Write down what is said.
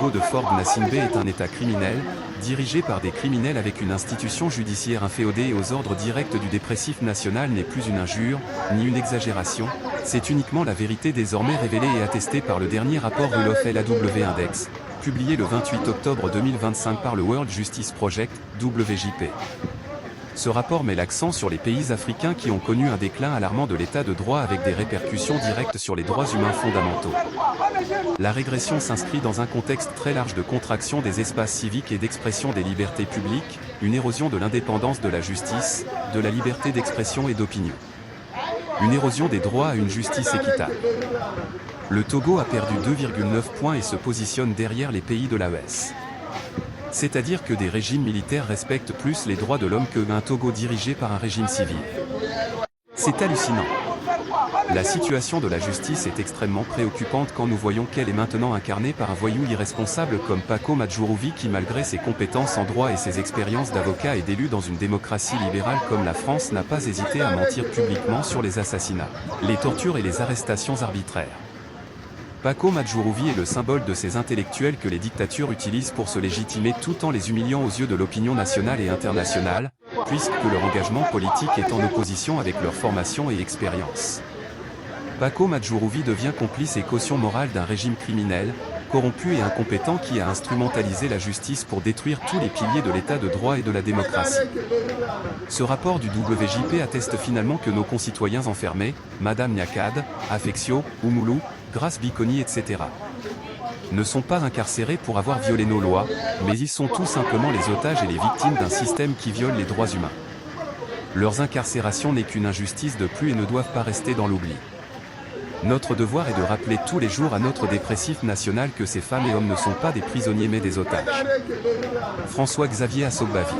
Togo de Ford Nassimbe est un État criminel, dirigé par des criminels avec une institution judiciaire inféodée et aux ordres directs du dépressif national n'est plus une injure, ni une exagération, c'est uniquement la vérité désormais révélée et attestée par le dernier rapport Rule of Law Index, publié le 28 octobre 2025 par le World Justice Project, WJP. Ce rapport met l'accent sur les pays africains qui ont connu un déclin alarmant de l'état de droit avec des répercussions directes sur les droits humains fondamentaux. La régression s'inscrit dans un contexte très large de contraction des espaces civiques et d'expression des libertés publiques, une érosion de l'indépendance de la justice, de la liberté d'expression et d'opinion. Une érosion des droits à une justice équitable. Le Togo a perdu 2,9 points et se positionne derrière les pays de l'AES. C'est-à-dire que des régimes militaires respectent plus les droits de l'homme qu'un Togo dirigé par un régime civil. C'est hallucinant. La situation de la justice est extrêmement préoccupante quand nous voyons qu'elle est maintenant incarnée par un voyou irresponsable comme Paco Madjurouvi qui malgré ses compétences en droit et ses expériences d'avocat et d'élu dans une démocratie libérale comme la France n'a pas hésité à mentir publiquement sur les assassinats, les tortures et les arrestations arbitraires. Paco Madjurouvi est le symbole de ces intellectuels que les dictatures utilisent pour se légitimer tout en les humiliant aux yeux de l'opinion nationale et internationale, puisque leur engagement politique est en opposition avec leur formation et expérience. Paco Madjurouvi devient complice et caution morale d'un régime criminel, corrompu et incompétent qui a instrumentalisé la justice pour détruire tous les piliers de l'état de droit et de la démocratie. Ce rapport du WJP atteste finalement que nos concitoyens enfermés, Madame Nyakad, Afexio, Oumoulou, Grace Biconi etc. ne sont pas incarcérés pour avoir violé nos lois, mais ils sont tout simplement les otages et les victimes d'un système qui viole les droits humains. Leurs incarcérations n'est qu'une injustice de plus et ne doivent pas rester dans l'oubli. Notre devoir est de rappeler tous les jours à notre dépressif national que ces femmes et hommes ne sont pas des prisonniers mais des otages. François-Xavier Assogbavi.